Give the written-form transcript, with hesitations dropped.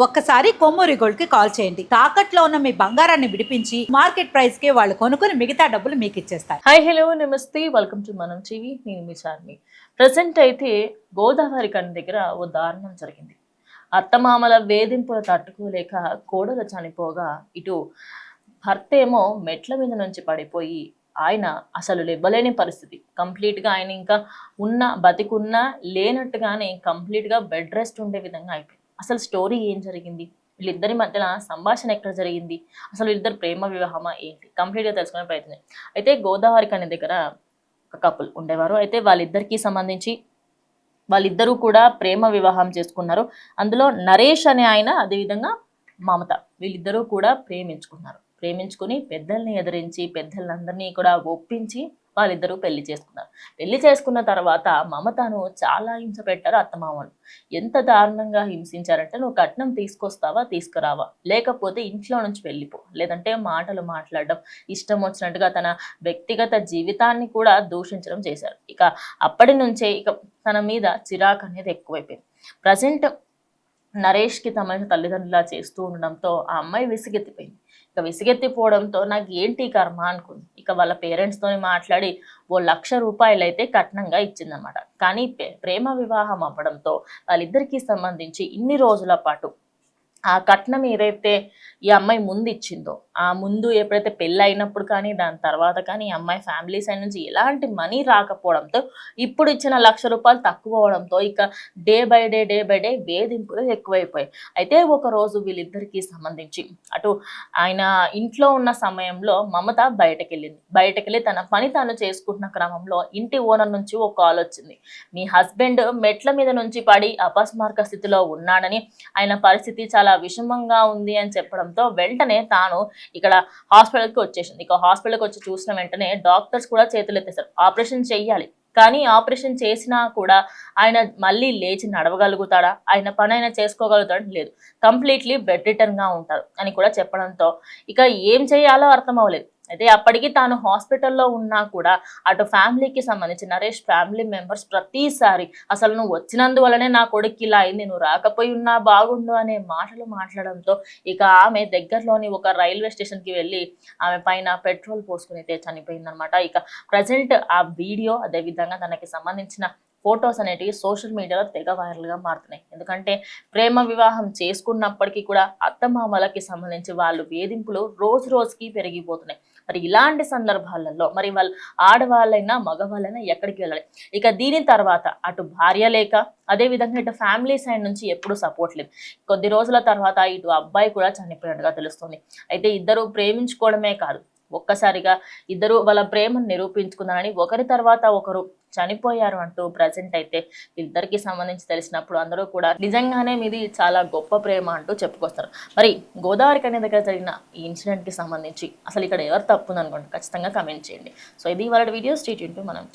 ఒక్కసారి కొమ్మూరి గోల్డ్ కి కాల్ చేయండి. తాకట్లో ఉన్న మీ బంగారాన్ని విడిపించి మార్కెట్ ప్రైస్ కి వాళ్ళు కొనుక్కుని మిగతా డబ్బులు మీకు ఇచ్చేస్తారు. హాయ్ హలో నమస్తే, వెల్కమ్ టు మనం టీవీ. నేను మీ చార్మి. ప్రజెంట్ అయితే గోదావరి కని దగ్గర ఓ దారుణం జరిగింది. అత్తమామల వేధింపులు తట్టుకోలేక కోడలు చనిపోగా ఇటు భర్త ఏమో మెట్ల మీద నుంచి పడిపోయి ఆయన అసలు లేవలేని పరిస్థితి. కంప్లీట్గా ఆయన ఇంకా బతికున్నా లేనట్టుగానే కంప్లీట్గా బెడ్ రెస్ట్ ఉండే విధంగా అయిపోయింది. అసలు స్టోరీ ఏం జరిగింది, వీళ్ళిద్దరి మధ్యన సంభాషణ ఎక్కడ జరిగింది, అసలు వీళ్ళిద్దరు ప్రేమ వివాహమా ఏంటి, కంప్లీట్గా తెలుసుకునే ప్రయత్నం. అయితే గోదావరి కని దగ్గర ఒక కపుల్ ఉండేవారు. అయితే వాళ్ళిద్దరూ కూడా ప్రేమ వివాహం చేసుకున్నారు. అందులో నరేష్ అనే ఆయన, అదేవిధంగా మమత, వీళ్ళిద్దరూ కూడా ప్రేమించుకుని పెద్దల్ని ఎదిరించి పెద్దలందరినీ కూడా ఒప్పించి వాళ్ళిద్దరూ పెళ్లి చేసుకున్నారు. పెళ్లి చేసుకున్న తర్వాత మమతను చాలా హింస పెట్టారు అత్తమామలు. ఎంత దారుణంగా హింసించారంటే, నువ్వు కట్నం తీసుకొస్తావా తీసుకురావా, లేకపోతే ఇంట్లో నుంచి వెళ్ళిపో, లేదంటే మాటలు మాట్లాడడం, ఇష్టం వచ్చినట్టుగా తన వ్యక్తిగత జీవితాన్ని కూడా దూషించడం చేశారు. ఇక అప్పటి నుంచే తన మీద చిరాకు అనేది ఎక్కువైపోయింది. ప్రజెంట్ నరేష్కి తమ తల్లిదండ్రులా చేస్తూ ఉండడంతో ఆ అమ్మాయి విసిగెత్తిపోయింది. విసిగెత్తిపోవడంతో నాకు ఏంటి కర్మ అనుకుంది. వాళ్ళ పేరెంట్స్తోని మాట్లాడి ఓ ₹1,00,000 అయితే కట్నంగా ఇచ్చిందనమాట. కానీ ప్రేమ వివాహం అవ్వడంతో వాళ్ళిద్దరికీ సంబంధించి ఇన్ని రోజుల పాటు ఆ కట్నం ఏదైతే ఈ అమ్మాయి ముందు ఇచ్చిందో, ఆ ముందు ఎప్పుడైతే పెళ్ళి అయినప్పుడు కానీ దాని తర్వాత కానీ ఈ అమ్మాయి ఫ్యామిలీ సైడ్ నుంచి ఎలాంటి మనీ రాకపోవడంతో, ఇప్పుడు ఇచ్చిన ₹1,00,000 తక్కువ అవడంతో డే బై డే వేధింపులు ఎక్కువైపోయాయి. అయితే ఒకరోజు వీళ్ళిద్దరికీ సంబంధించి అటు ఆయన ఇంట్లో ఉన్న సమయంలో మమత బయటకెళ్ళి తన పని తాను చేసుకుంటున్న క్రమంలో ఇంటి ఓనర్ నుంచి ఒక కాల్ వచ్చింది. మీ హస్బెండ్ మెట్ల మీద నుంచి పడి అపస్మారక స్థితిలో ఉన్నాడని, ఆయన పరిస్థితి చాలా విషమంగా ఉంది అని చెప్పడంతో వెంటనే తాను హాస్పిటల్కి వచ్చేసింది. హాస్పిటల్కి వచ్చి చూసిన వెంటనే డాక్టర్స్ కూడా చేతులు ఎత్తేసారు. ఆపరేషన్ చెయ్యాలి, కానీ ఆపరేషన్ చేసినా కూడా ఆయన మళ్ళీ లేచి నడవగలుగుతాడా, ఆయన పని అయినా చేసుకోగలుగుతాడా, లేదు, కంప్లీట్లీ బెడ్ రిటర్న్ గా ఉంటారు అని కూడా చెప్పడంతో ఏం చేయాలో అర్థం అవ్వలేదు. అయితే అప్పటికి తాను హాస్పిటల్లో ఉన్నా కూడా అటు ఫ్యామిలీకి సంబంధించి నరేష్ ఫ్యామిలీ మెంబర్స్ ప్రతిసారి అసలు నువ్వు వచ్చినందువల్లనే నా కొడుకు ఇలా అయింది, నువ్వు రాకపోయి ఉన్నా బాగుండు అనే మాటలు మాట్లాడడంతో ఆమె దగ్గరలోని ఒక రైల్వే స్టేషన్కి వెళ్ళి ఆమె పైన పెట్రోల్ పోసుకుని అయితే చనిపోయిందనమాట. ప్రజెంట్ ఆ వీడియో, అదేవిధంగా తనకి సంబంధించిన ఫొటోస్ అనేటివి సోషల్ మీడియాలో తెగ వైరల్గా మారుతున్నాయి. ఎందుకంటే ప్రేమ వివాహం చేసుకున్నప్పటికీ కూడా అత్తమామలకి సంబంధించి వాళ్ళు వేధింపులు రోజు రోజుకి పెరిగిపోతున్నాయి. మరి ఇలాంటి సందర్భాలలో మరి వాళ్ళు ఆడవాళ్ళైనా మగవాళ్ళైనా ఎక్కడికి వెళ్ళాలి? దీని తర్వాత అటు భార్య లేక, అదేవిధంగా ఇటు ఫ్యామిలీ సైడ్ నుంచి ఎప్పుడు సపోర్ట్ లేదు. కొద్ది రోజుల తర్వాత ఇటు అబ్బాయి కూడా చనిపోయినట్టుగా తెలుస్తుంది. అయితే ఇద్దరు ప్రేమించుకోవడమే కాదు, ఒక్కసారిగా ఇద్దరు వాళ్ళ ప్రేమను నిరూపించుకున్నారని ఒకరి తర్వాత ఒకరు చనిపోయారు అంటూ ప్రజెంట్ అయితే ఇద్దరికి సంబంధించి తెలిసినప్పుడు అందరూ కూడా నిజంగానే మీది చాలా గొప్ప ప్రేమ అంటూ చెప్పుకొస్తారు. మరి గోదావరి కని దగ్గర జరిగిన ఈ ఇన్సిడెంట్కి సంబంధించి అసలు ఎవరు తప్పుందనుకోండి, ఖచ్చితంగా కమెంట్ చేయండి. సో ఇది వాళ్ళ వీడియో. స్టే ట్యూన్ టు మనం.